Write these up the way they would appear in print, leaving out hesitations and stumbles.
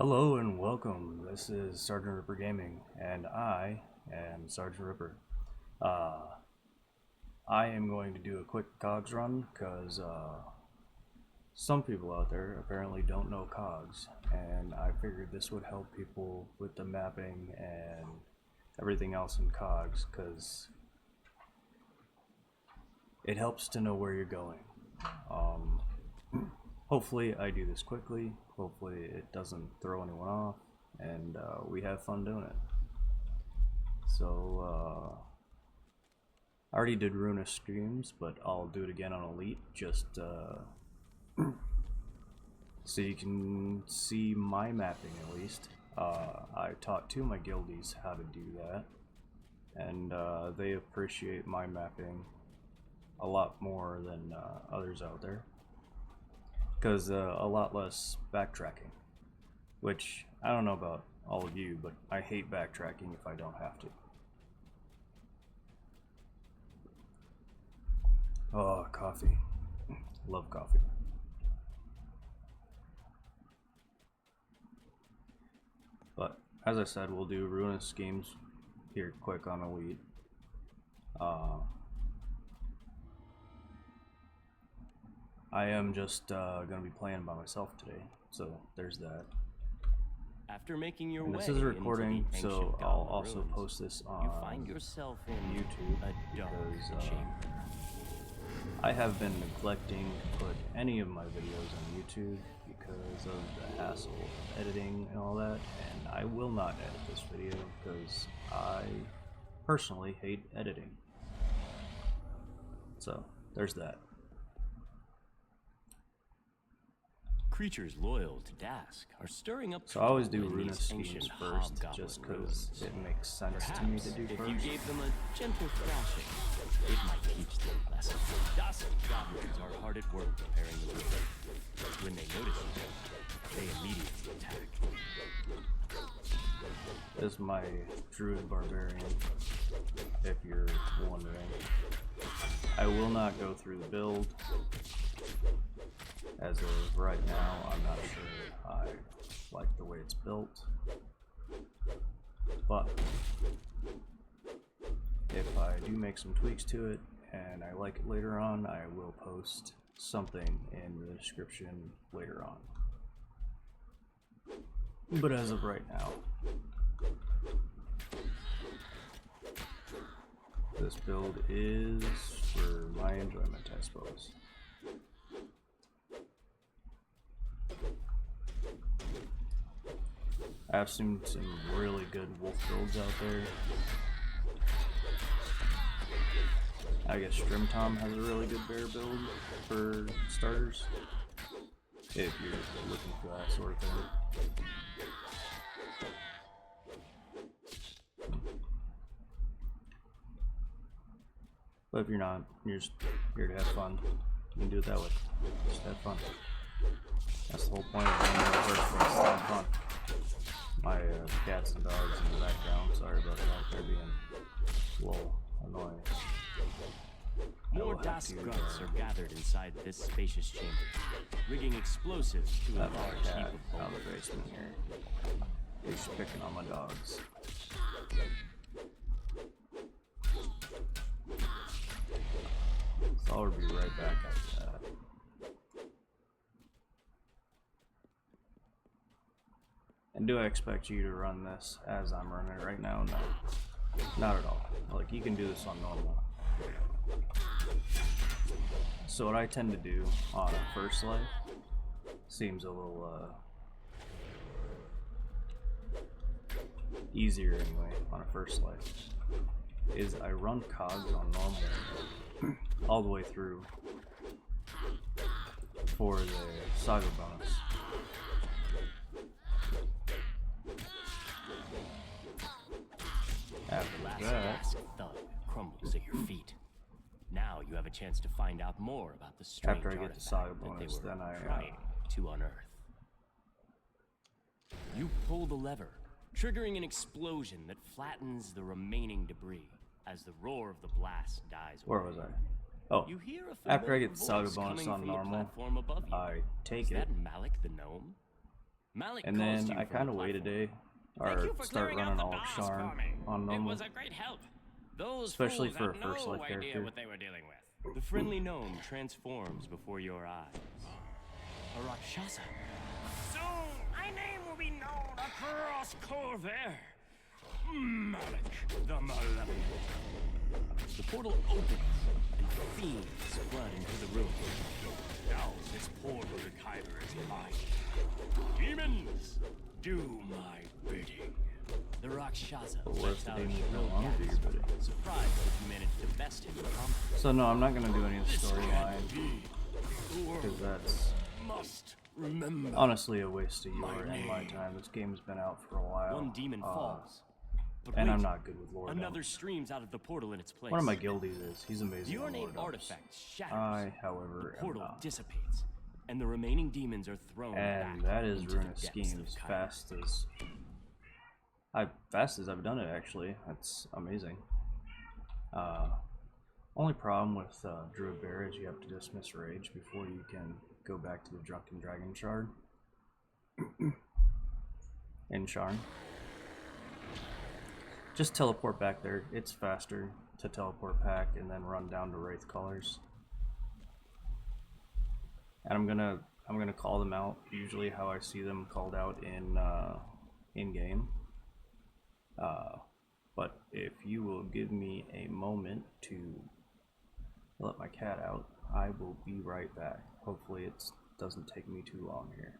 Hello and welcome. This is Sergeant Ripper Gaming, and I am Sergeant Ripper. I am going to do a quick Cogs run because some people out there apparently don't know Cogs, and I figured this would help people with the mapping and everything else in Cogs because it helps to know where you're going. Hopefully I do this quickly, hopefully it doesn't throw anyone off, and we have fun doing it. So, I already did Runa streams, but I'll do it again on Elite, just so you can see my mapping at least. I taught two of my guildies how to do that, and they appreciate my mapping a lot more than others out there. Because a lot less backtracking, which I don't know about all of you, but I hate backtracking if I don't have to. Oh, coffee. Love coffee. But as I said, we'll do Ruinous Schemes here quick on Elite. I am just going to be playing by myself today, so there's that. After making your and way this is a recording, into the so ancient I'll Goblin also ruins, post this on you find yourself in YouTube a dark because chamber. I have been neglecting to put any of my videos on YouTube because of the hassle of editing and all that, and I will not edit this video because I personally hate editing. So there's that. Creatures loyal to Dask are stirring up So I always do trouble in Runa these schemes ancient first, hobgoblin just because ruins. it makes sense Perhaps, to me to do if first. you gave them a gentle thrashing, it might teach them a lesson. Dask goblins are hard at work preparing the ruin. When they notice you, they immediately attack. This is my druid barbarian, if you're wondering. I will not go through the build. As of right now, I'm not sure I like the way it's built. But if I do make some tweaks to it and I like it later on, I will post something in the description later on. But as of right now, this build is for my enjoyment, I suppose. I've seen some really good wolf builds out there. I guess Strimtom has a really good bear build for starters, if you're looking for that sort of thing. But if you're not, you're just here to have fun. You can do it that way. Just have fun. That's the whole point of being in the first place, have fun. My cats and dogs in the background, sorry about that, they're being a little annoying. More Dask grunts are gathered inside this spacious chamber, rigging explosives to a large heap of out of the basement here. He's picking on my dogs. So I'll be right back after that. And do I expect you to run this as I'm running it right now? No. Not at all. Like, you can do this on normal. So what I tend to do on a first life seems a little easier anyway on a first life, is I run Cogs on normal all the way through for the saga bonus. After that, thud crumbles at your feet. Now you have a chance to find out more about the strange after I get the saga artifact that bonus, they were then I trying to unearth. You pull the lever, triggering an explosion that flattens the remaining debris as the roar of the blast dies away. where was I? Oh, You hear a after I familiar get the saga voice bonus coming on from the normal, platform above you. I take Is it. that Malik the gnome? Malik And calls then you I from kind the of wait a platform. day, Thank or you for start clearing out running the all DOS Sharn for me. on It normal. was a great help. Those Especially fools for had a first no life idea character. what they were dealing with. The friendly gnome transforms before your eyes. A Rakshasa. Soon, my name will be known across Corvair. Malik the Malevolent. The portal opens, and fiends flood into the room. Now this portal to Kyber is mine. Demons, do my bidding. The Rakshasa But what lets if the out a demons shrill don't want to do gasp, your bidding? surprised that you managed to best him in combat. So no, I'm not gonna do any of the This storyline can't be. The world because that's must remember. honestly a waste of your and my time. This game's been out for a while. One demon falls. But and wait, I'm not good with lore. another streams out of the portal in its place. One of my guildies is. He's amazing. The on ornate lore artifact shatters. I, however, The am portal not. dissipates, and the remaining demons are thrown And back that is into the Runa depths Schemes of Kyber. fast as I've done it. Actually, that's amazing. Only problem with Druid Bear is you have to dismiss rage before you can go back to the Drunken Dragon Shard in Sharn. Just teleport back there. It's faster to teleport back and then run down to Wraith Colors. And I'm gonna call them out usually how I see them called out in game. But if you will give me a moment to let my cat out, I will be right back. Hopefully it doesn't take me too long here.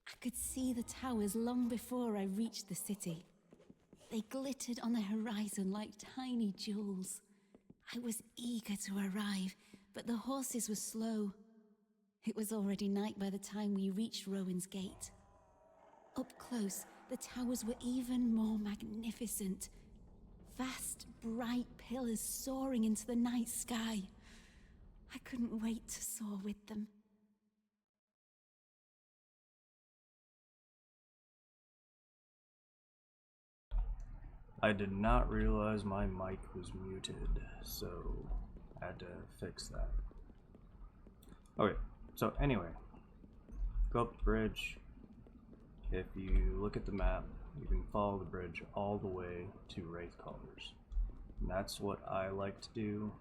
I could see the towers long before I reached the city. They glittered on the horizon like tiny jewels. I was eager to arrive, but the horses were slow. It was already night by the time we reached Rowan's Gate. Up close, the towers were even more magnificent. Vast, bright pillars soaring into the night sky. I couldn't wait to soar with them. I did not realize my mic was muted, so I had to fix that. Okay, so anyway, go up the bridge. If you look at the map, you can follow the bridge all the way to Wraith Colors. And that's what I like to do.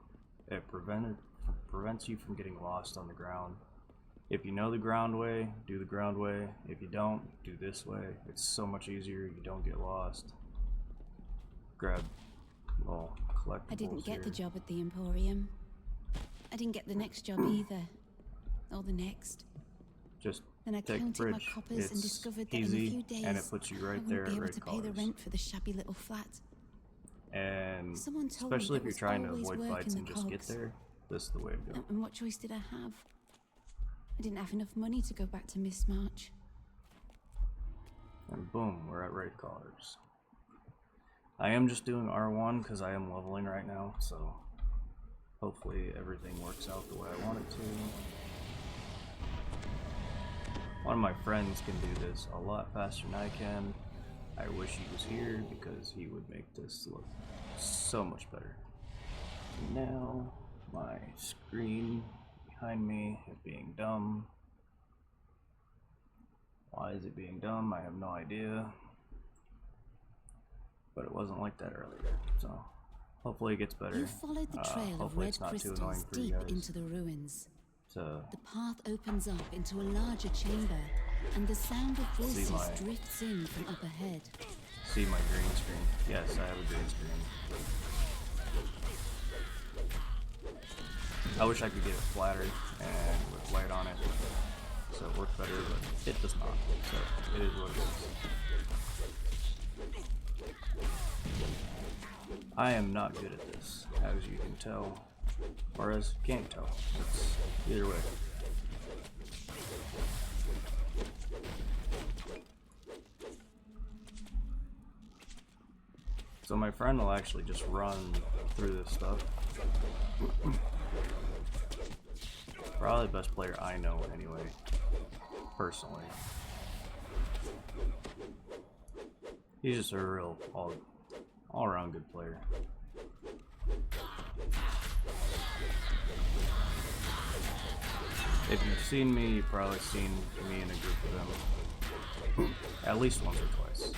It prevents you from getting lost on the ground. If you know the ground way, do the ground way. If you don't, do this way. It's so much easier, you don't get lost. Grab little collectibles. I didn't get here. the job at the Emporium. I didn't get the next job either. Or the next. Just Then I take the counted my bridge. coppers and It's discovered that easy, in a few days and it puts you I right wouldn't there be at able Wraith to pay the Colors. rent for the shabby little flat. And Someone told me especially if there you're was trying to always avoid work fights in and the just get Cogs. there, this is the way to go. And what choice did I have? I didn't have enough money to go back to Miss March. And boom, we're at Wraith Colors. I am just doing R1 because I am leveling right now, so Hopefully everything works out the way I want it to. One of my friends can do this a lot faster than I can. I wish he was here because he would make this look so much better. Now, my screen behind me is being dumb. Why is it being dumb? I have no idea. But it wasn't like that earlier, so hopefully it gets better. You followed the trail of hopefully red it's not too crystals annoying for you deep guys. into the ruins. To The path opens up into a larger chamber, and the sound of voices drifts in from up ahead. see my green screen. Yes, I have a green screen. I wish I could get it flatter and with light on it, so it worked better, but it does not. So it is what it is. I am not good at this, as you can tell, or as you can't tell. It's either way. So my friend will actually just run through this stuff. Probably the best player I know anyway, personally. He's just a real all-around good player. If you've seen me, you've probably seen me in a group of them at least once or twice.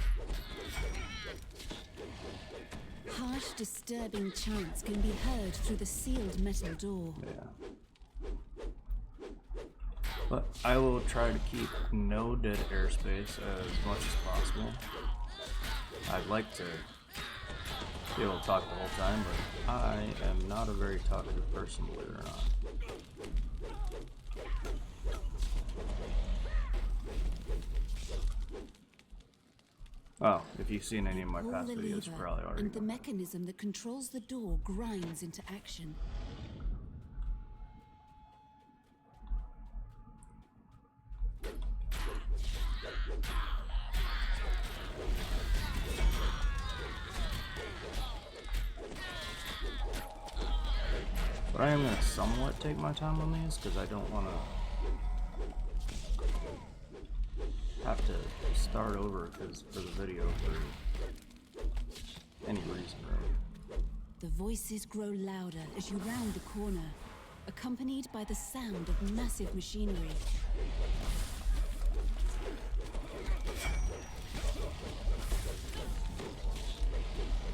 Harsh, disturbing chants can be heard through the sealed metal door. Yeah. But I will try to keep no dead airspace as much as possible. I'd like to be able to talk the whole time, but I am not a very talkative person, believe it or not. Well, if you've seen any of my Pull past the videos, you lever, probably already and the know. mechanism that controls the door grinds into action. But I am going to somewhat take my time on these because I don't want to have to start over for the video for any reason, really. The voices grow louder as you round the corner, accompanied by the sound of massive machinery.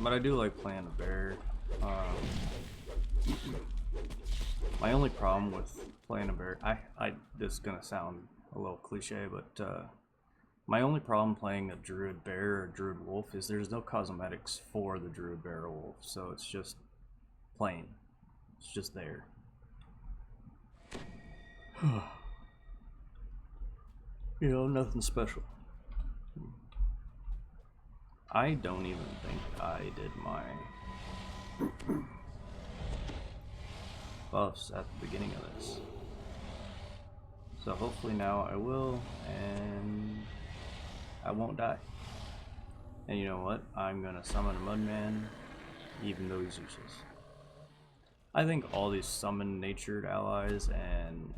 But I do like playing a bear. My only problem with playing a bear, this is gonna sound a little cliche, but my only problem playing a druid bear or druid wolf is there's no cosmetics for the druid bear or wolf, so it's just plain. It's just there. You know, nothing special. I don't even think I did my buffs at the beginning of this. So hopefully now I will, and I won't die. And you know what? I'm gonna summon a Mudman, even though he's useless. I think all these summon natured allies and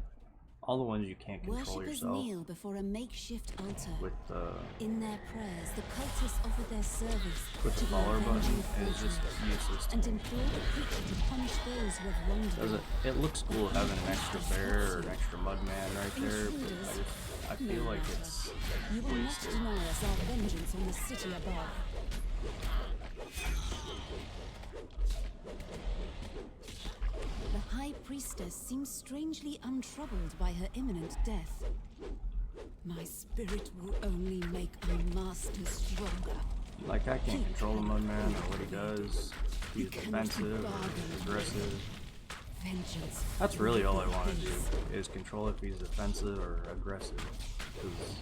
all the ones you can't control Worshippers yourself kneel before a makeshift altar. with the In their prayers, the cultists offer their service with to the the follower button avenging is just fortune, useless to and me. implore the creature to punish those who have wronged Does them. it looks cool having an extra bear or an extra Mudman right there, but I feel like it's You will not wasted. deny us our vengeance on the city above. The High Priestess seems strangely untroubled by her imminent death. My spirit will only make our master stronger. Like, I can't control the Mudman or what he does. He's defensive or aggressive. Vengeance. That's really all I want to do, is control if he's defensive or aggressive. 'Cause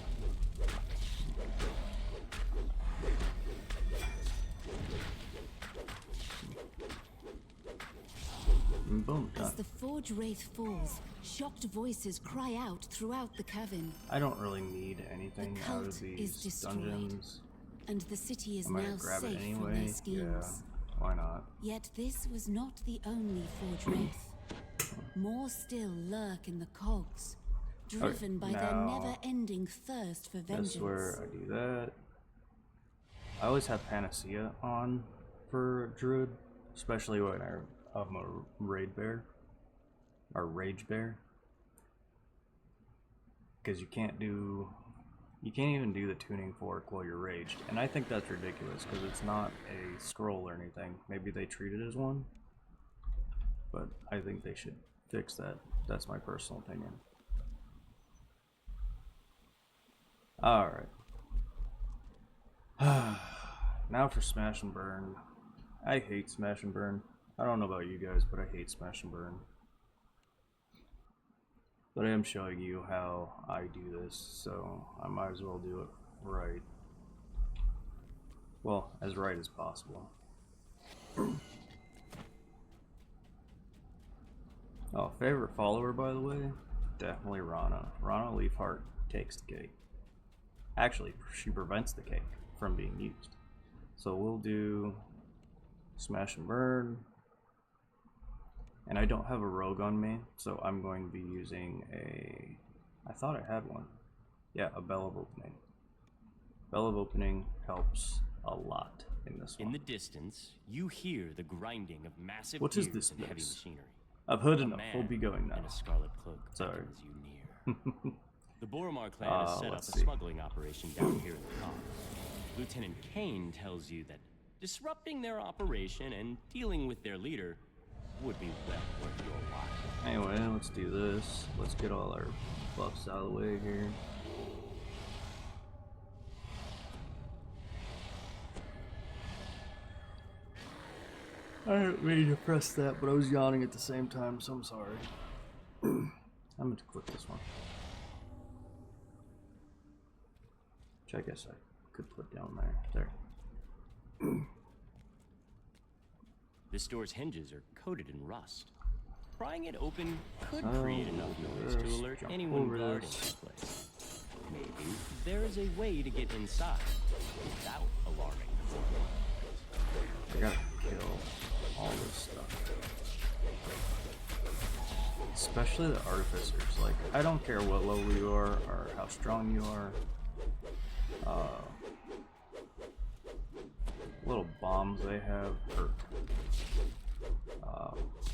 and boom, As done. the Forge Wraith falls, shocked voices cry out throughout the cavern, I don't really need anything The out cult of is these destroyed. dungeons. and the city is I'm now gonna grab safe it from anyway. their schemes. why not? Yet this was not the only forged wraith. More still lurk in the Cogs, driven by their now, never-ending thirst for vengeance. That's where I do that. I always have Panacea on for Druid, especially when I'm a Raid Bear, or Rage Bear. Because you can't even do the tuning fork while you're raged, and I think that's ridiculous because it's not a scroll or anything. Maybe they treat it as one, but I think they should fix that. That's my personal opinion. Alright. Now for Smash and Burn. I hate Smash and Burn. I don't know about you guys, but I hate Smash and Burn. But I am showing you how I do this, so I might as well do it right. Well, as right as possible. Oh, favorite follower, by the way? Definitely Rana. Rana Leafheart takes the cake. Actually, she prevents the cake from being used. So we'll do Smash and Burn. And I don't have a rogue on me, so I'm going to be using a... I thought I had one. Yeah, a Bell of Opening. Bell of Opening helps a lot in this one. In the distance, you hear the grinding of massive What is gears this and heavy place? machinery. I've heard A enough. man We'll be going now. in a scarlet cloak Sorry. beckons you near. The Boromar clan has set up a let's see. smuggling operation down here in the Cogs. Lieutenant Kane tells you that disrupting their operation and dealing with their leader would be well worth your while. Anyway, let's do this. Let's get all our buffs out of the way here. I didn't mean to press that, but I was yawning at the same time, so I'm sorry. I'm going to click this one. Which I guess I could put down there. There. This door's hinges are coated in rust. Prying it open could create enough noise to alert anyone guarding this place. Maybe there is a way to get inside without alarming the Boromar. I gotta kill all this stuff. Especially the artificers. Like, I don't care what level you are or how strong you are. Little bombs they have hurt.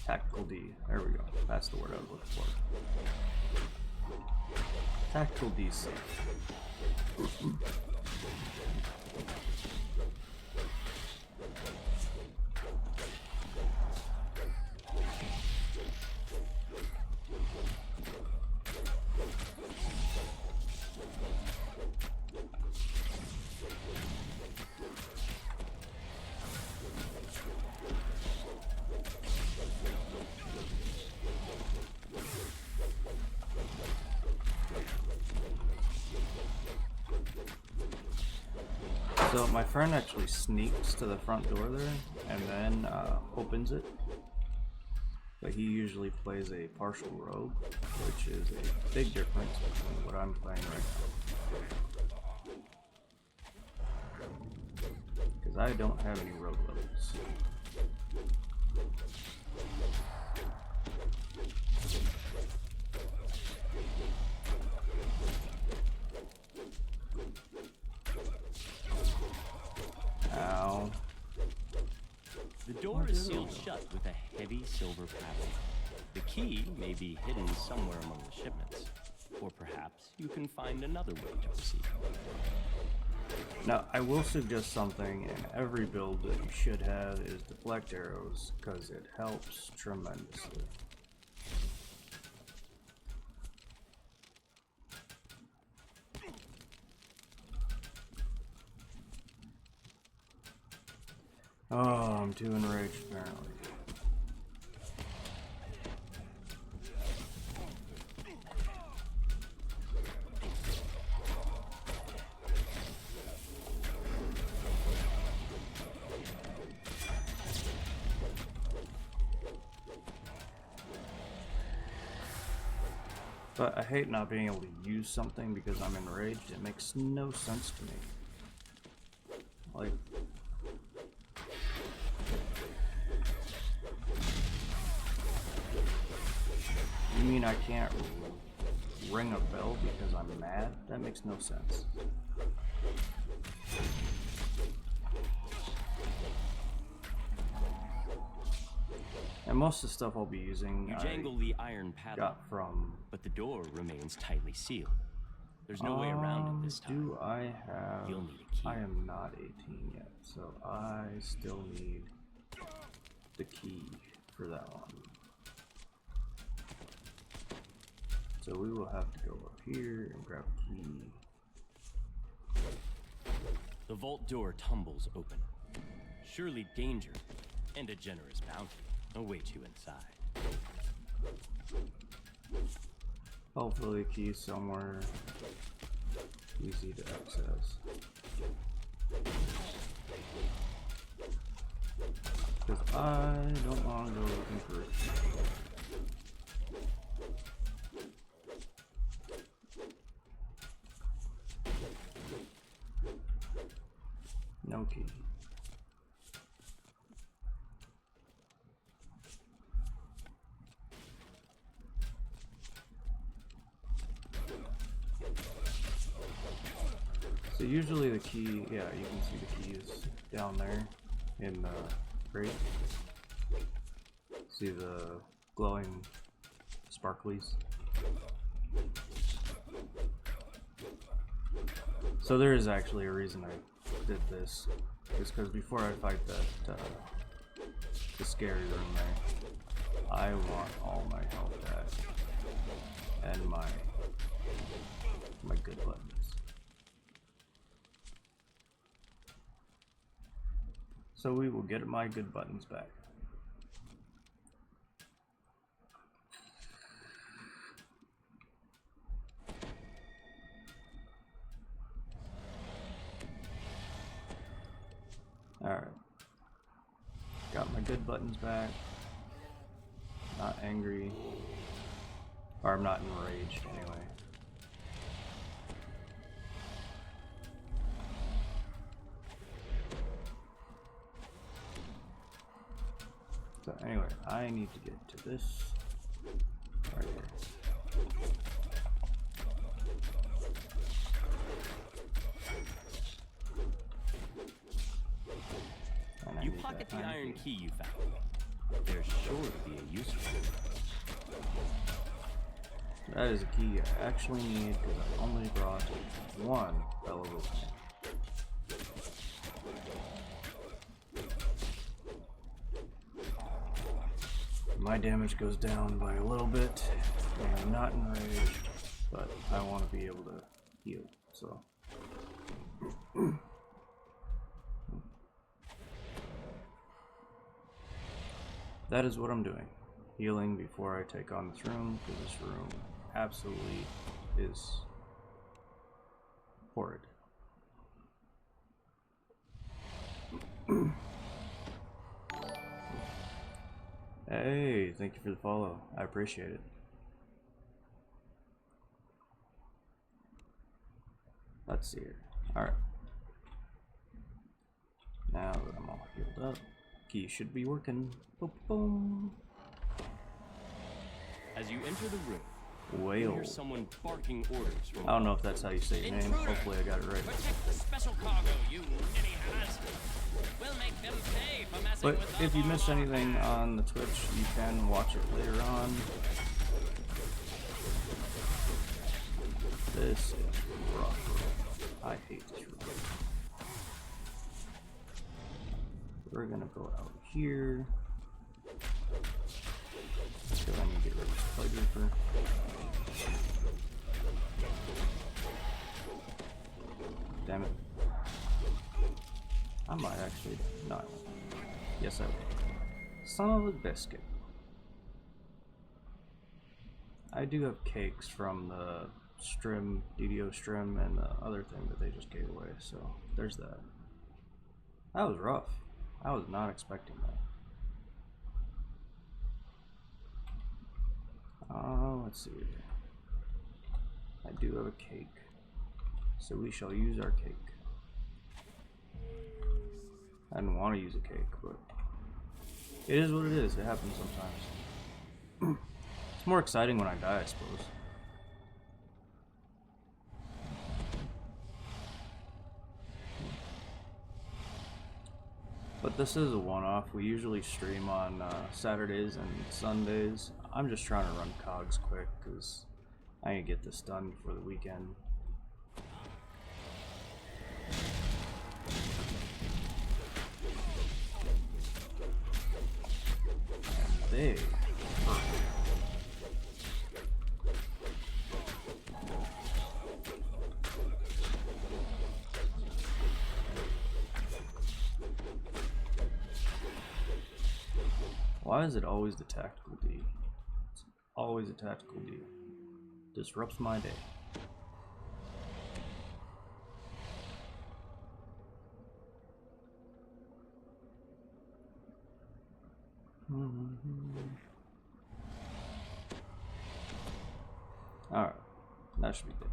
Tactical D. There we go. That's the word I was looking for. Tactical D stuff. So my friend actually sneaks to the front door there and then opens it. But he usually plays a partial rogue, which is a big difference between what I'm playing right now. Because I don't have any rogue levels. Ow. The door is sealed shut with a heavy silver padlock. The key may be hidden somewhere among the shipments, or perhaps you can find another way to proceed. Now, I will suggest something in every build that you should have is deflect arrows, because it helps tremendously. Oh, I'm too enraged apparently. But I hate not being able to use something because I'm enraged. It makes no sense to me. Like, mean I can't ring a bell because I'm mad? That makes no sense. And most of the stuff I'll be using, You jangle the iron padlock, got from. but the door remains tightly sealed. There's no way around it this time. Do I have? You'll need a key. I am not 18 yet, so I still need the key for that one. So we will have to go up here and grab a key. The vault door tumbles open. Surely danger and a generous bounty await you inside. Hopefully the key's somewhere easy to access. Because I don't want to go looking for it. No key. So usually the key, yeah, you can see the key is down there in the crate. See the glowing sparklies? So there is actually a reason I did this. It's because before I fight that the scary room there, I want all my health back and my good buttons. So we will get my good buttons back. Alright. Got my good buttons back. Not angry. Or I'm not enraged anyway. So anyway, I need to get to this right here. And I You need pocket that the iron key you found. There's sure to be a use for it. That is a key I actually need because I only brought one fellow with me. My damage goes down by a little bit when I'm not enraged, but I want to be able to heal, so. That is what I'm doing. Healing before I take on this room, because this room absolutely is horrid. Hey, thank you for the follow. I appreciate it. Let's see here. Alright. Now that I'm all healed up, key should be working. Boom, boom. As you enter the room, you Whale. hear someone barking orders from I don't know if that's how you say your name. Intruder. Hopefully I got it right. Protect the special cargo, you ninny-has. We'll make them pay for messing But with if you the missed law. anything on the Twitch, you can watch it later on. This is rough. I hate this room. We're gonna go out here. So I need to get rid of this plug reaper. Damn it. I might actually not. Yes, I will. Son of a biscuit. I do have cakes from the Strim, DDO Strim, and the other thing that they just gave away, so there's that. That was rough. I was not expecting that. Let's see. I do have a cake, so we shall use our cake. I didn't want to use a cake, but it is what it is. It happens sometimes. It's more exciting when I die, I suppose. But this is a one-off. We usually stream on Saturdays and Sundays. I'm just trying to run Cogs quick because I need to get this done for the weekend. They hurt. Why is it always the tactical D? It's always a tactical D. Disrupts my day. Alright, that should be good.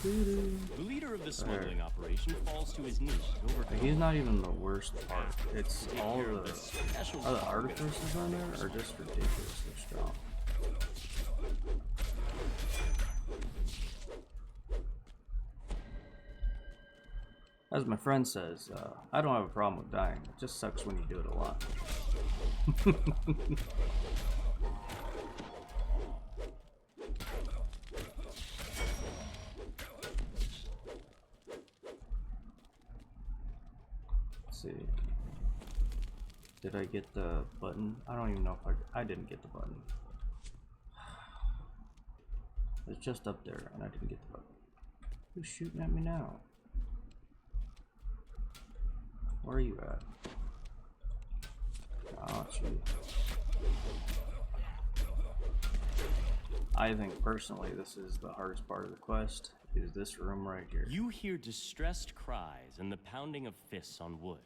The leader of the smuggling operation falls to his knees. He's not even the worst part. It's all the artificers on there are just ridiculously strong. As my friend says, I don't have a problem with dying. It just sucks when you do it a lot. See, did I get the button? I don't even know if I didn't get the button. It's just up there and I didn't get the button. Who's shooting at me now? Where are you at? Oh, gee. I think personally this is the hardest part of the quest, is this room right here. You hear distressed cries and the pounding of fists on wood.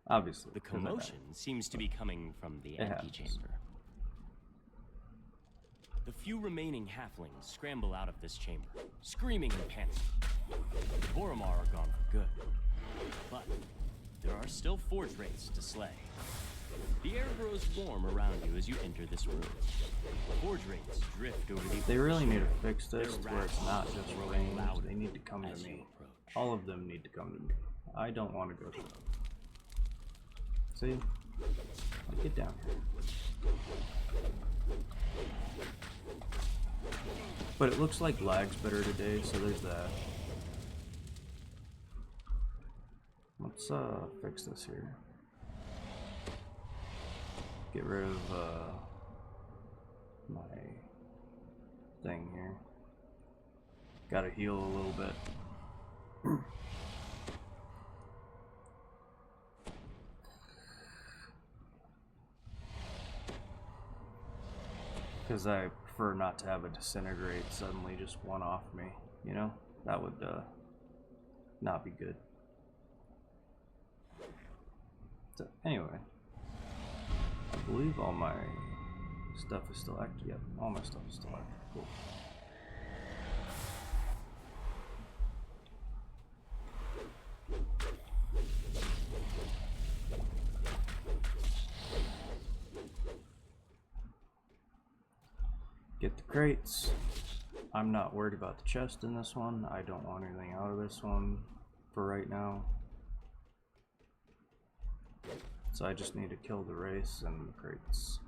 Obviously. The commotion seems to be coming from the antechamber. The few remaining halflings scramble out of this chamber, screaming and panting. The Boromar are gone for good. But there are still forge wraiths to slay. The air grows warm around you as you enter this room. Forge wraiths drift over the... They really need to fix this to where it's not just range. They need to come to me. All of them need to come to me. I don't want to go to them. See? Get down here. But it looks like lag's better today, so there's that. Let's fix this here. Get rid of my thing here. Gotta heal a little bit. Because I prefer not to have a disintegrate suddenly just one off me, you know? That would not be good. So anyway, I believe all my stuff is still active. Yep, all my stuff is still active. Cool. Get the crates. I'm not worried about the chest in this one. I don't want anything out of this one for right now. So I just need to kill the race and the crates.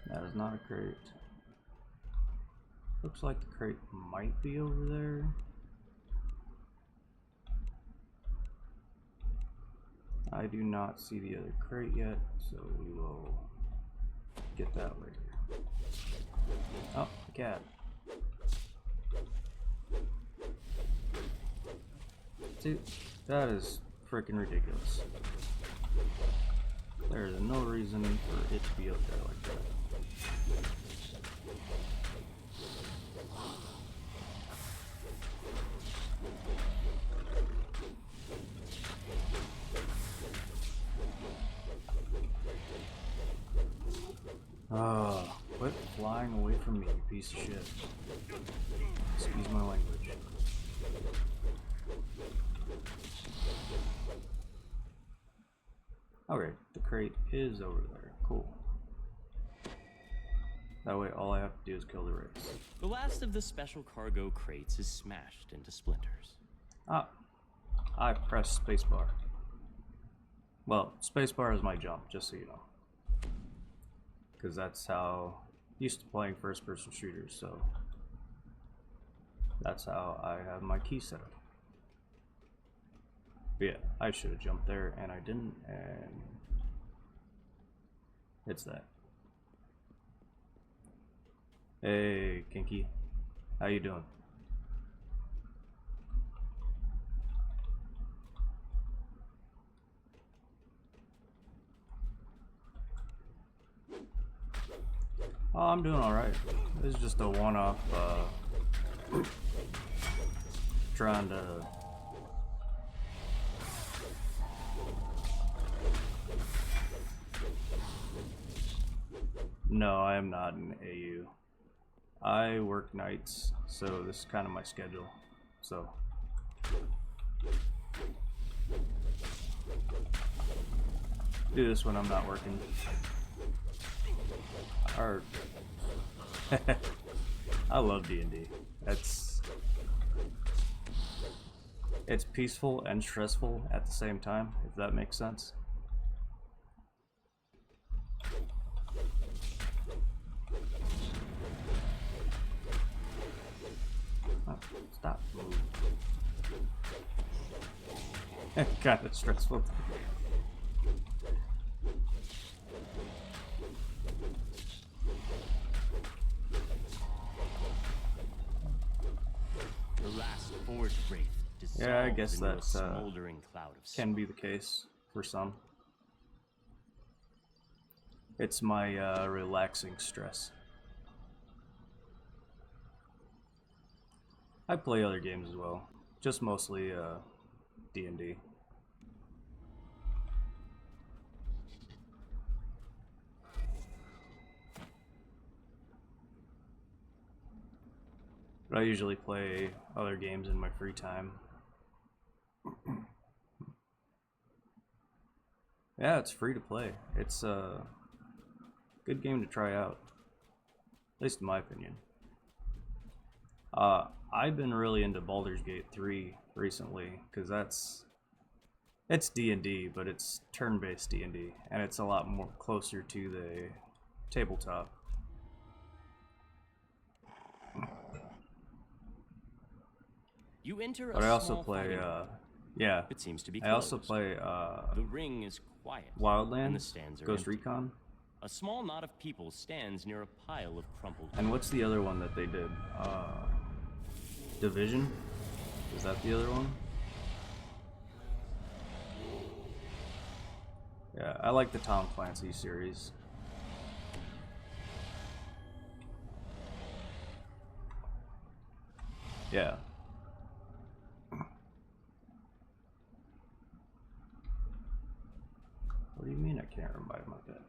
That is not a crate. Looks like the crate might be over there. I do not see the other crate yet, so we will get that later. Oh, the cat. Dude, that is freaking ridiculous. There is no reason for it to be up there like that. Quit flying away from me, you piece of shit. Excuse my language. Okay, the crate is over there. Cool. That way all I have to do is kill the race. The last of the special cargo crates is smashed into splinters. Ah, I pressed spacebar. Well, spacebar is my jump, just so you know. Because that's how used to playing first-person shooters, so that's how I have my key set up. But yeah, I should have jumped there, and I didn't, and it's that. Hey, Kinky, how you doing? Oh, I'm doing alright. This is just a one-off, trying to... No, I am not an AU. I work nights, so this is kind of my schedule. So... do this when I'm not working. Or... I love D&D. It's peaceful and stressful at the same time, if that makes sense. Oh, stop. Kind of stressful. Yeah, I guess that can be the case for some. It's my relaxing stress. I play other games as well, just mostly D&D. But I usually play other games in my free time. Yeah, it's free to play. It's a good game to try out, at least in my opinion. I've been really into Baldur's Gate 3 recently, because it's D&D, but it's turn-based D&D, and it's a lot more closer to the tabletop. You enter but I also play, yeah. It seems to be I also play the ring is quiet. Wildlands, and the stands are Ghost empty. Recon. A small knot of people stands near a pile of crumpled. And what's the other one that they did? Division? Is that the other one? Yeah, I like the Tom Clancy series. Yeah. What do you mean I can't ride my bed?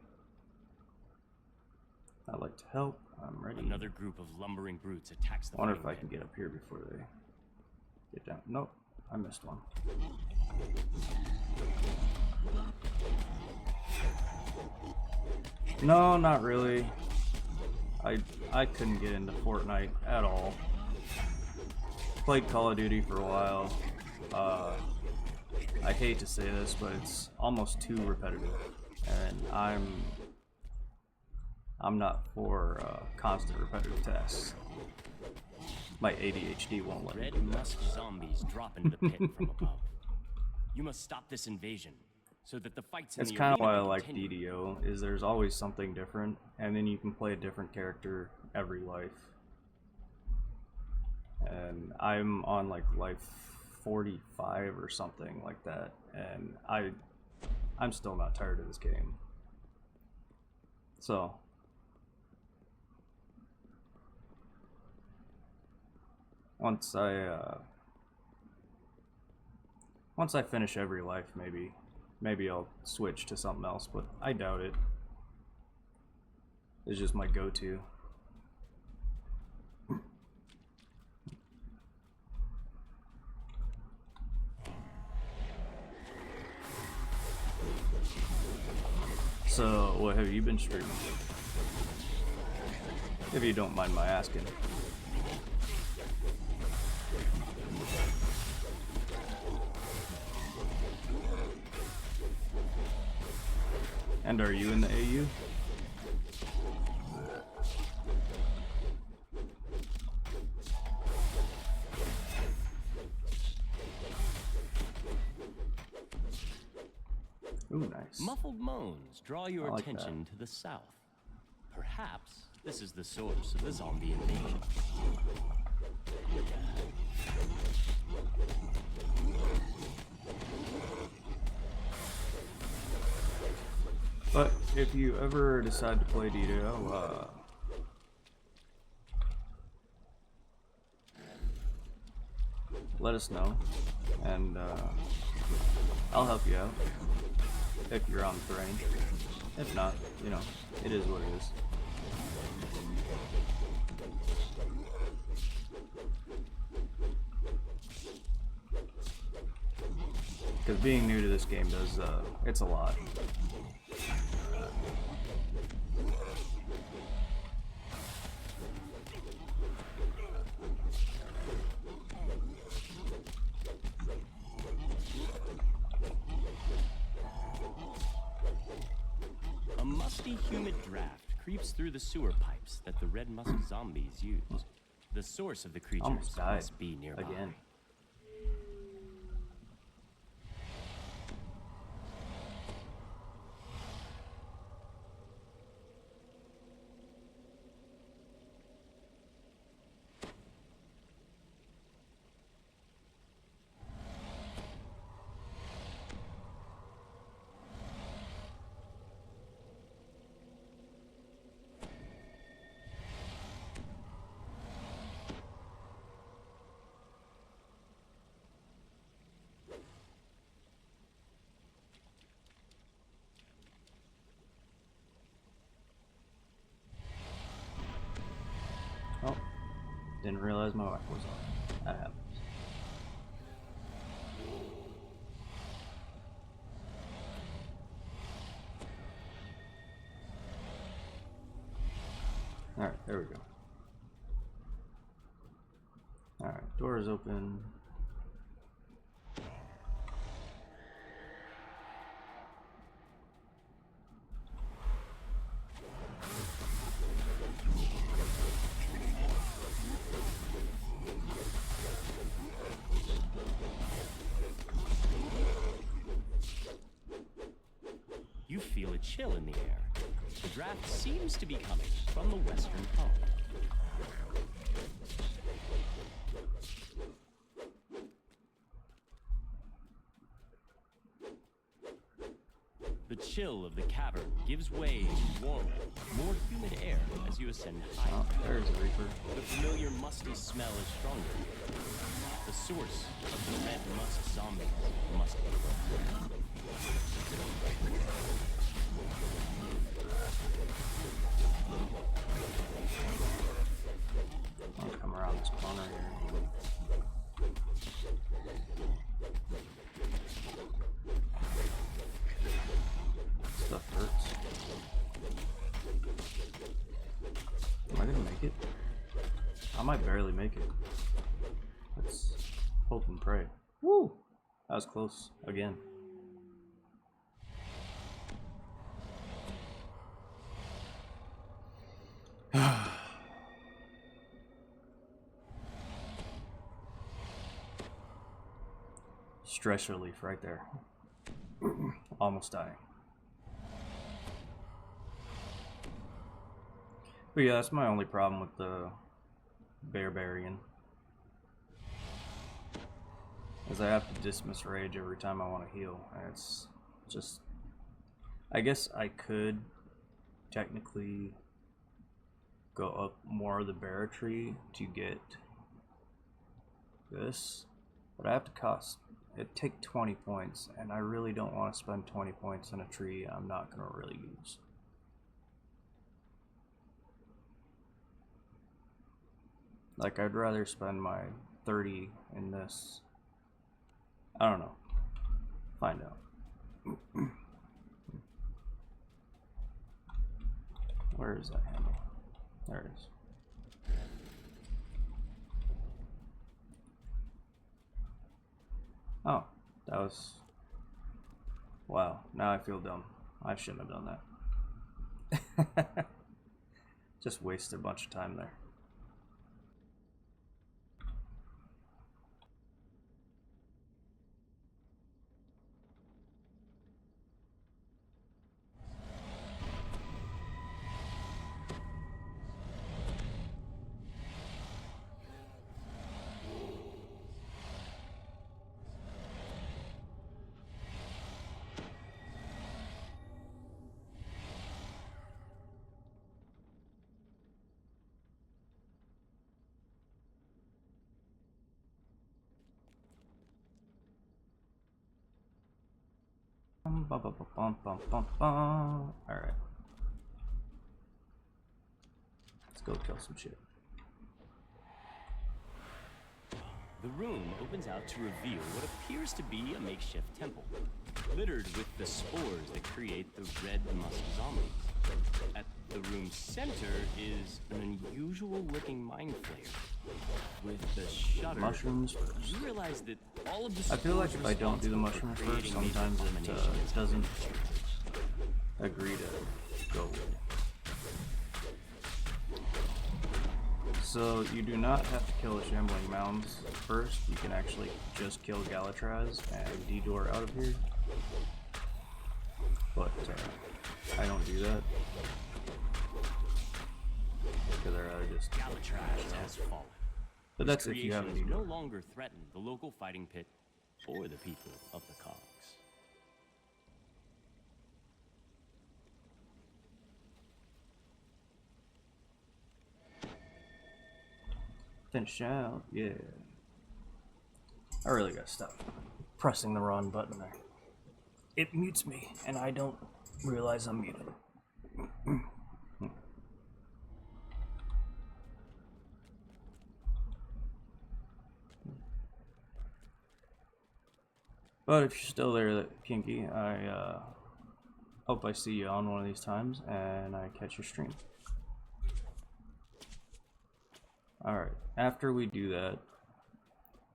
I'd like to help. I'm ready. Another group of lumbering brutes attacks the I wonder if I fighting can get up here before they get down. Nope, I missed one. No, not really. I couldn't get into Fortnite at all. Played Call of Duty for a while. I hate to say this, but it's almost too repetitive, and I'm not for constant repetitive tasks. My ADHD won't let me Red do that. musk zombies drop into the pit from above. You must stop this invasion, so that the fights in It's the kind of arena why I may like continue. DDO, is there's always something different, and then you can play a different character every life. And I'm on like life 45 or something like that, and I'm still not tired of this game. So once I finish every life, maybe I'll switch to something else, but I doubt it. It's just my go-to. So, what have you been streaming? If you don't mind my asking. And are you in the AU? Ooh, nice. Muffled moans draw your like attention to the south. Perhaps this is the source of the zombie invasion. But if you ever decide to play Dido, let us know, and I'll help you out if you're on the terrain. If not, you know, it is what it is. Because being new to this game does, it's a lot. A musty, humid draft creeps through the sewer pipes that the red musk zombies use. The source of the creatures Almost died must be nearby. again. Oh, didn't realize my mic was on. That happens. Alright, there we go. Alright, door is open. You feel a chill in the air. The draft seems to be coming from the western cone. The chill of the cavern gives way to warmer, more humid air as you ascend higher. Oh, there's a Reaper. The familiar musty smell is stronger. The source of the red musk zombies must be where. I'll come around this corner here. Stuff hurts. Am I gonna make it? I might barely make it. Let's hope and pray. Woo! That was close again. Stress relief right there. Almost dying. But yeah, that's my only problem with the Barbarian. Because I have to dismiss rage every time I want to heal. And it's just... I guess I could technically go up more of the bear tree to get this. But I have to cost... It'd take 20 points. And I really don't want to spend 20 points on a tree I'm not going to really use. Like, I'd rather spend my 30 in this. I don't know. Find out. Where is that handle? There it is. Oh, that was... Wow, now I feel dumb. I shouldn't have done that. Just wasted a bunch of time there. Alright. Let's go kill some shit. The room opens out to reveal what appears to be a makeshift temple, littered with the spores that create the red musk zombies. At the room's center is an unusual-looking mind flayer. With the shutter, Mushrooms first. you realize that all of the I feel like if I don't do the responsible mushrooms for first, creating sometimes major it eliminations doesn't have agree to go. So you do not have to kill the shambling mounds first. You can actually just kill Galatraz and Detour out of here. But I don't do that. Because I'd rather just... Galatraz has fallen. But that's if you have a Creations no Detour. longer threaten the local fighting pit or the people of the Cogs. Finish out, yeah. I really gotta stop pressing the wrong button there. It mutes me, and I don't realize I'm muted. But if you're still there, Kinky, I hope I see you on one of these times, and I catch your stream. Alright, after we do that,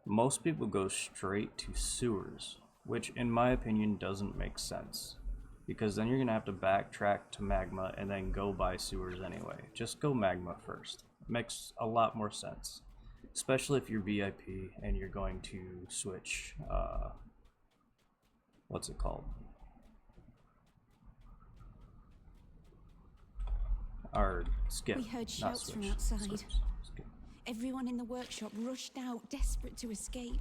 most people go straight to sewers, which in my opinion doesn't make sense. Because then you're going to have to backtrack to magma and then go by sewers anyway. Just go magma first. It makes a lot more sense. Especially if you're VIP and you're going to switch, what's it called? Or skip. We heard not shouts from switch, outside. skip. Everyone in the workshop rushed out, desperate to escape.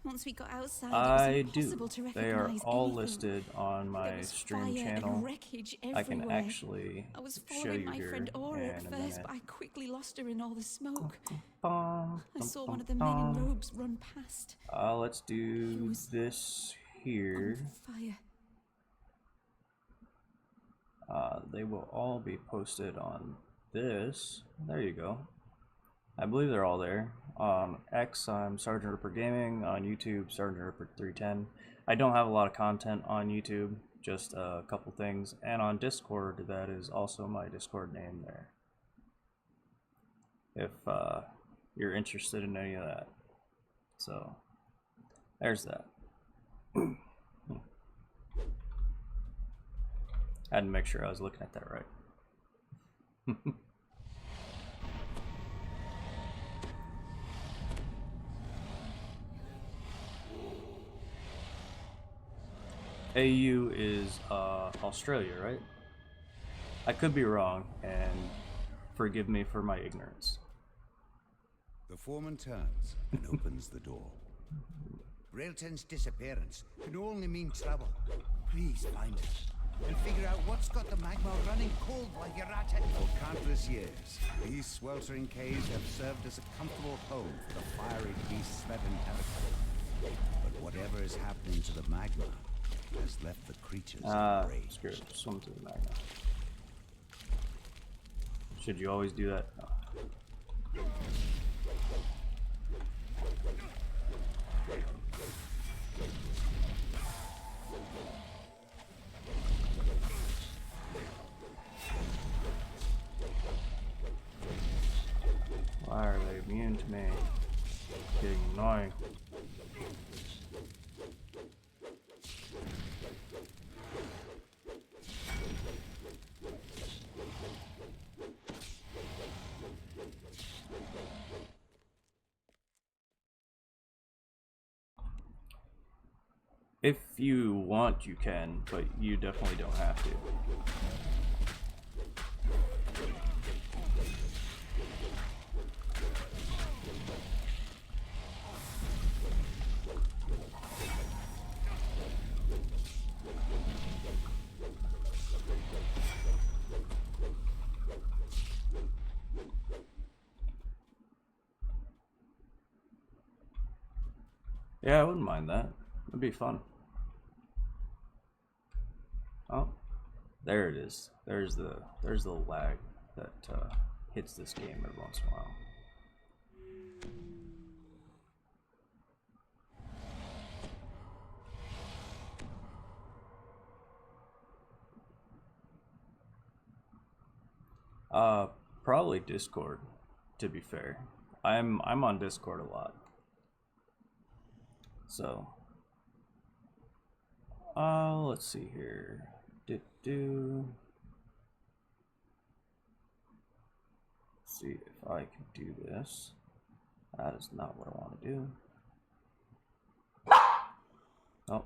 Once we got outside, I it was impossible do. to recognize They are all anything. listed on There my was stream fire channel. and wreckage I everywhere. can actually I was show following you my here friend Aura in at a first, minute. but I quickly lost her in all the smoke. I I saw one of the men in robes run past. Let's do was this On here. fire. They will all be posted on this. There you go. I believe they're all there. X, I'm Sergeant Ripper Gaming. On YouTube, Sergeant Ripper 310. I don't have a lot of content on YouTube, just a couple things. And on Discord, that is also my Discord name there. If you're interested in any of that. So, there's that. I had to make sure I was looking at that right. AU is Australia, right? I could be wrong, and forgive me for my ignorance. The foreman turns and opens the door. Railton's disappearance can only mean trouble. Please find it, and figure out what's got the magma running cold while you're at it. For countless years, these sweltering caves have served as a comfortable home for the fiery beasts that inhabit them. But whatever is happening to the magma has left the creatures enraged. Screw it. Swim to the magma. Should you always do that? No. Why are they immune to me? Getting annoying. If you want, you can, but you definitely don't have to. Yeah, I wouldn't mind that. It'd be fun. Oh, there it is. There's the lag that hits this game every once in a while. Probably Discord, to be fair. I'm on Discord a lot. So, let's see here. See if I can do this. That is not what I want to do. Oh,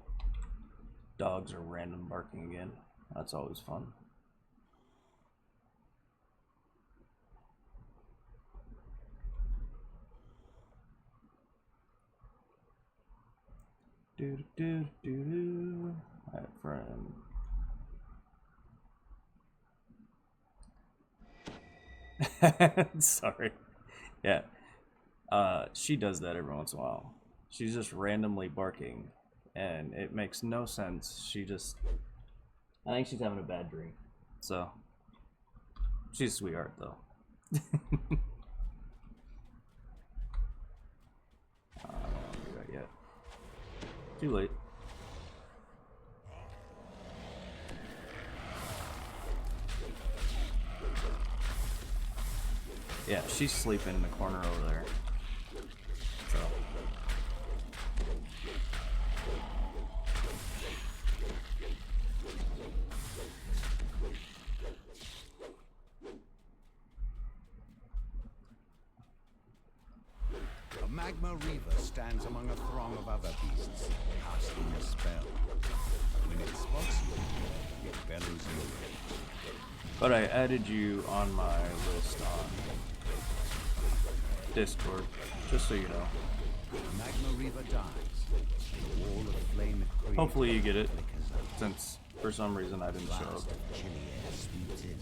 dogs are random barking again. That's always fun. Hi, friend. Sorry. Yeah. She does that every once in a while. She's just randomly barking, and it makes no sense. I think she's having a bad dream. So, she's a sweetheart, though. I don't want to do that yet. Too late. Yeah, she's sleeping in the corner over there. So. A magma reaver stands among a throng of other beasts, casting a spell. When it spots you, it bellows you. But I added you on my list on Discord, just so you know. Magma Reaver dies. The wall of flame it creates. Hopefully you get it, since for some reason I didn't show up. Chilly air sweeps in.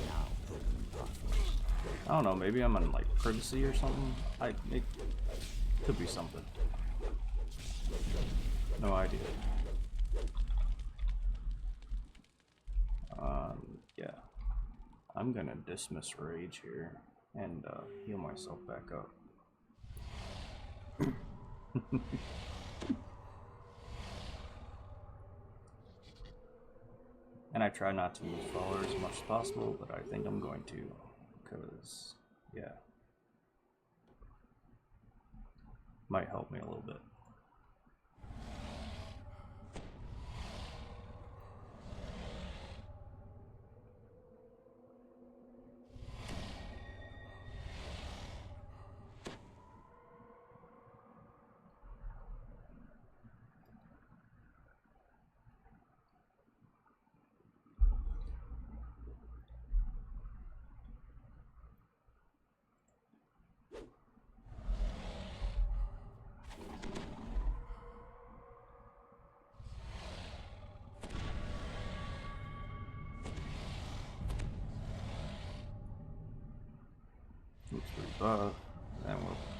Now open pathways. I don't know, maybe I'm on like privacy or something. It could be something. No idea. Yeah. I'm gonna dismiss rage here and heal myself back up. And I try not to move forward as much as possible, but I think I'm going to, because, yeah. Might help me a little bit.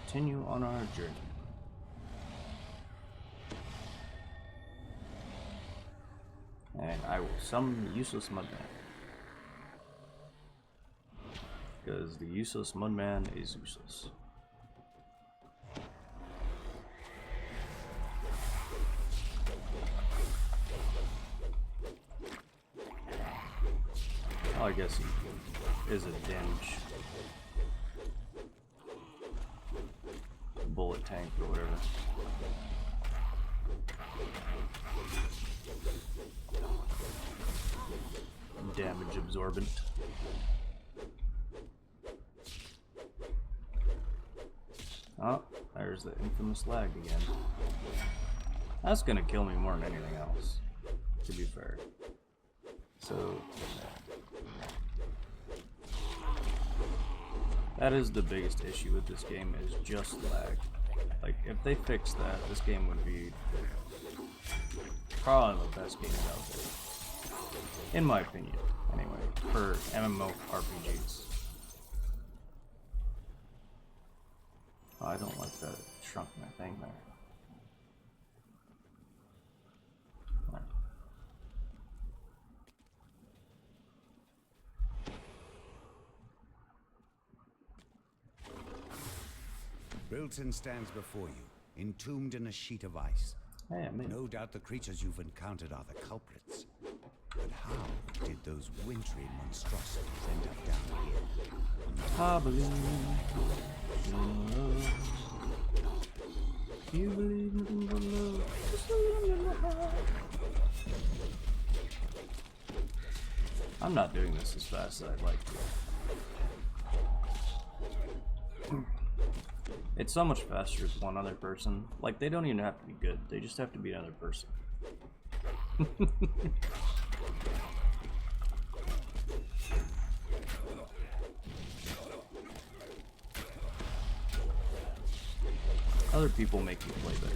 continue on our journey. And I will summon the useless mudman. Because the useless mudman is useless. Oh, I guess he is a damage bullet tank or whatever. Damage absorbent. Oh, there's the infamous lag again. That's gonna kill me more than anything else, to be fair. So that is the biggest issue with this game, is just lag. Like, if they fixed that, this game would be probably the best game out there. In my opinion, anyway, for MMORPGs. Oh, I don't like that it shrunk my thing there. Right. Brilton stands before you, entombed in a sheet of ice. Hey, I'm in. No doubt the creatures you've encountered are the culprits. But how did those wintry monstrosities end up down here? I believe in love. You believe in the love. Just a little. I'm not doing this as fast as I'd like to. It's so much faster with one other person. Like, they don't even have to be good. They just have to be another person. Other people make you play better.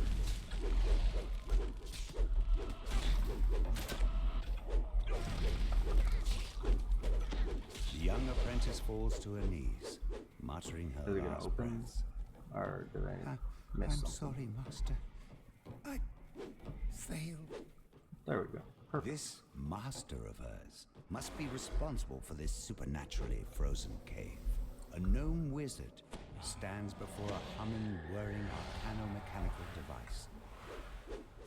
The young apprentice falls to her knees, muttering her Is it gonna last open? breaths. Or did I I'm miss something? sorry, Master. I failed. There we go. Perfect. This master of hers must be responsible for this supernaturally frozen cave. A gnome wizard stands before a humming, whirring arcano-mechanical device.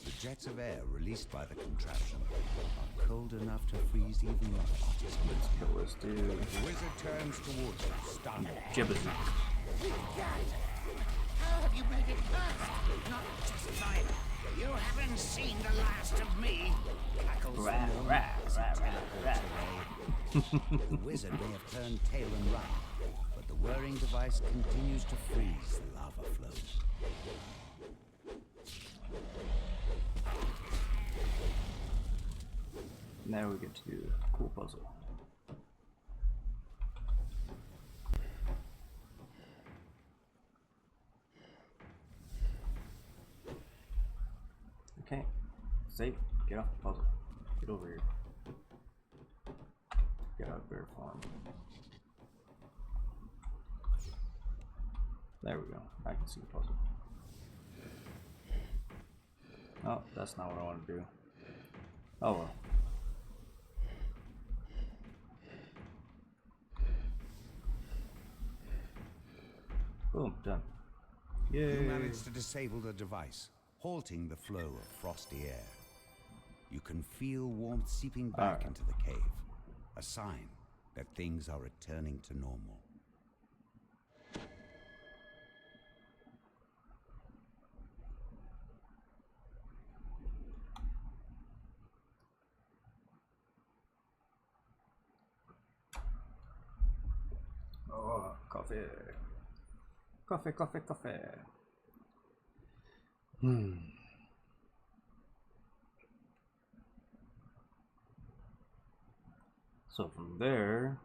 The jets of air released by the contraption are cold enough to freeze even the hottest minutes. Let's kill this dude. The wizard turns towards you, stunned. Jibbazook. How have you made it past? Not just mine. You haven't seen the last of me. Cackles Rah, the gnome rah, as he rah, teleports away. The wizard may have turned tail and run, but the whirring device continues to freeze the lava flow. Now we get to do a cool puzzle. Okay, save. Get off the puzzle. Get over here. Get out of bear form. There we go. I can see the puzzle. Oh, that's not what I want to do. Oh well. Boom, done. Yay. You manage to disable the device, halting the flow of frosty air. You can feel warmth seeping back into the cave, a sign that things are returning to normal. Oh, coffee. Coffee, coffee, coffee. So from there,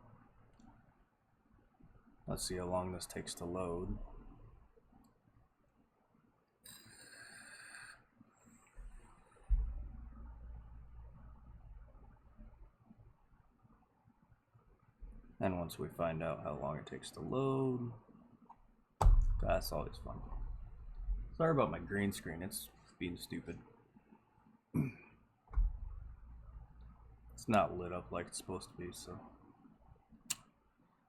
let's see how long this takes to load. And once we find out how long it takes to load, That's always fun. Sorry about my green screen, it's being stupid. It's not lit up like it's supposed to be, so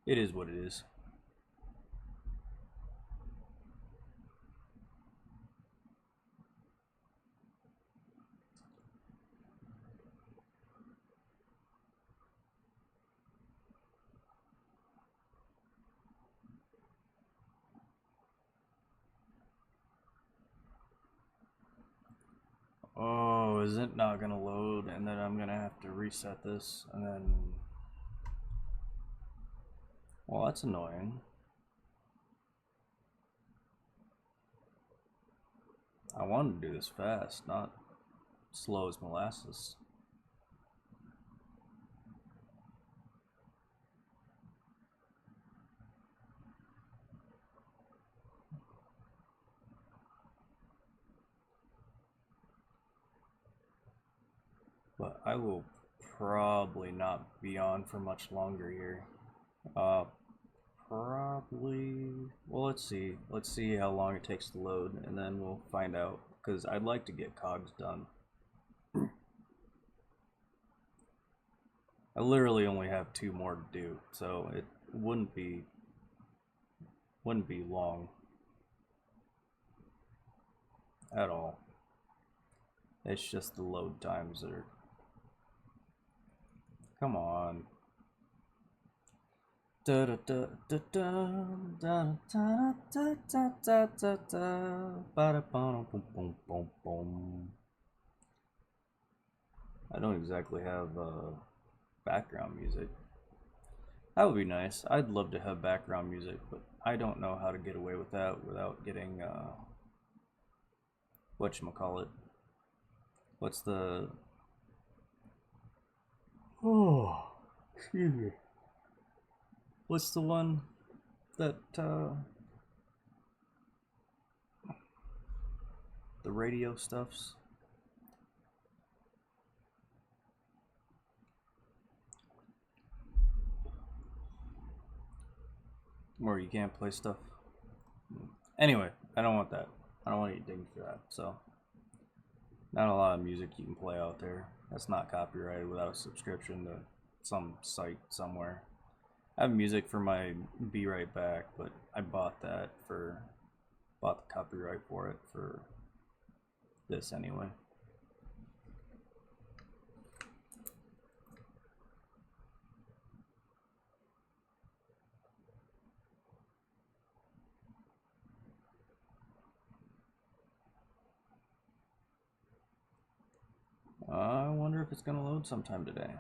it is what it is. Oh, is it not gonna load? And then I'm gonna have to reset this, and then... Well, that's annoying. I wanted to do this fast, not slow as molasses. But I will probably not be on for much longer here. Probably... Well, let's see. Let's see how long it takes to load, and then we'll find out. Because I'd like to get Cogs done. I literally only have 2 more to do, so it wouldn't be long at all. It's just the load times that are... Come on. Da da da da da da da da da da da da ba da ba boom boom boom boom. I don't exactly have background music. That would be nice. I'd love to have background music, but I don't know how to get away with that without getting whatchamacallit. What's the... Oh, excuse me. What's the one that the radio stuffs? Where you can't play stuff. Anyway, I don't want that. I don't want you digging for that. So, not a lot of music you can play out there. That's not copyrighted without a subscription to some site somewhere. I have music for my Be Right Back, but I bought the copyright for it for this anyway. I wonder if it's gonna load sometime today.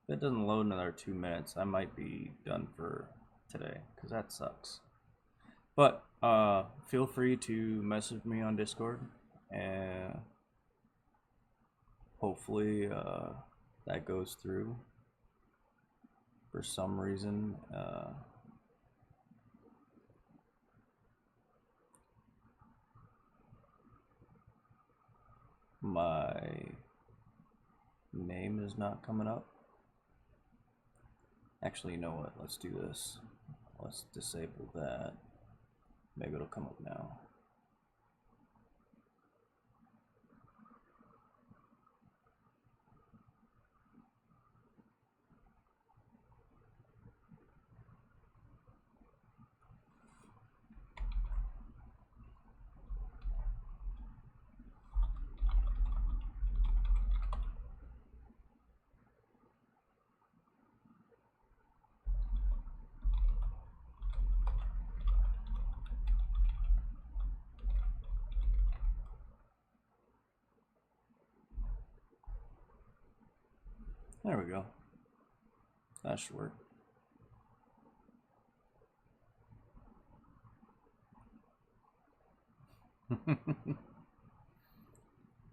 If it doesn't load another 2 minutes, I might be done for today, because that sucks. But feel free to message me on Discord, and hopefully that goes through. For some reason, my name is not coming up. Actually, you know what? Let's do this. Let's disable that. Maybe it'll come up now. There we go. That should work.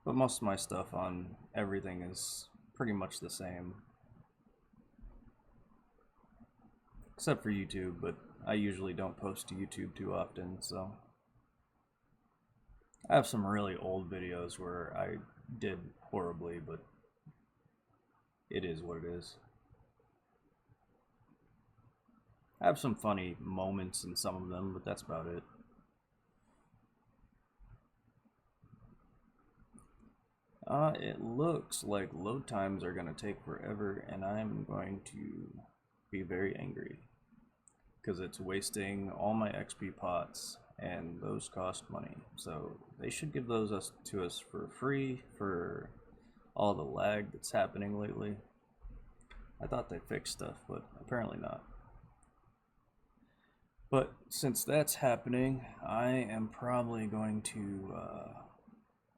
But most of my stuff on everything is pretty much the same. Except for YouTube, but I usually don't post to YouTube too often, so... I have some really old videos where I did horribly, but it is what it is. I have some funny moments in some of them, but that's about it. It looks like load times are going to take forever, and I'm going to be very angry. Because it's wasting all my XP pots, and those cost money. So they should give those to us for free for all the lag that's happening lately. I thought they fixed stuff, but apparently not. But since that's happening, I am probably going to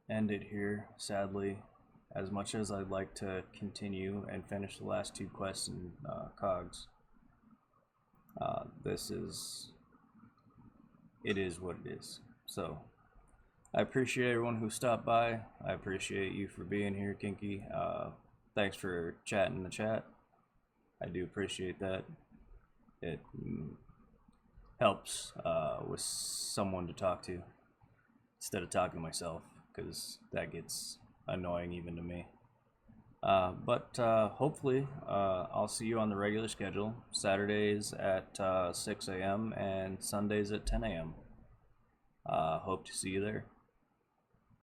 end it here, sadly. As much as I'd like to continue and finish the last 2 quests in Cogs. It is what it is. So, I appreciate everyone who stopped by. I appreciate you for being here, Kinky. Thanks for chatting in the chat. I do appreciate that. It helps with someone to talk to instead of talking to myself, because that gets annoying even to me. But hopefully I'll see you on the regular schedule, Saturdays at 6 a.m. and Sundays at 10 a.m. Hope to see you there.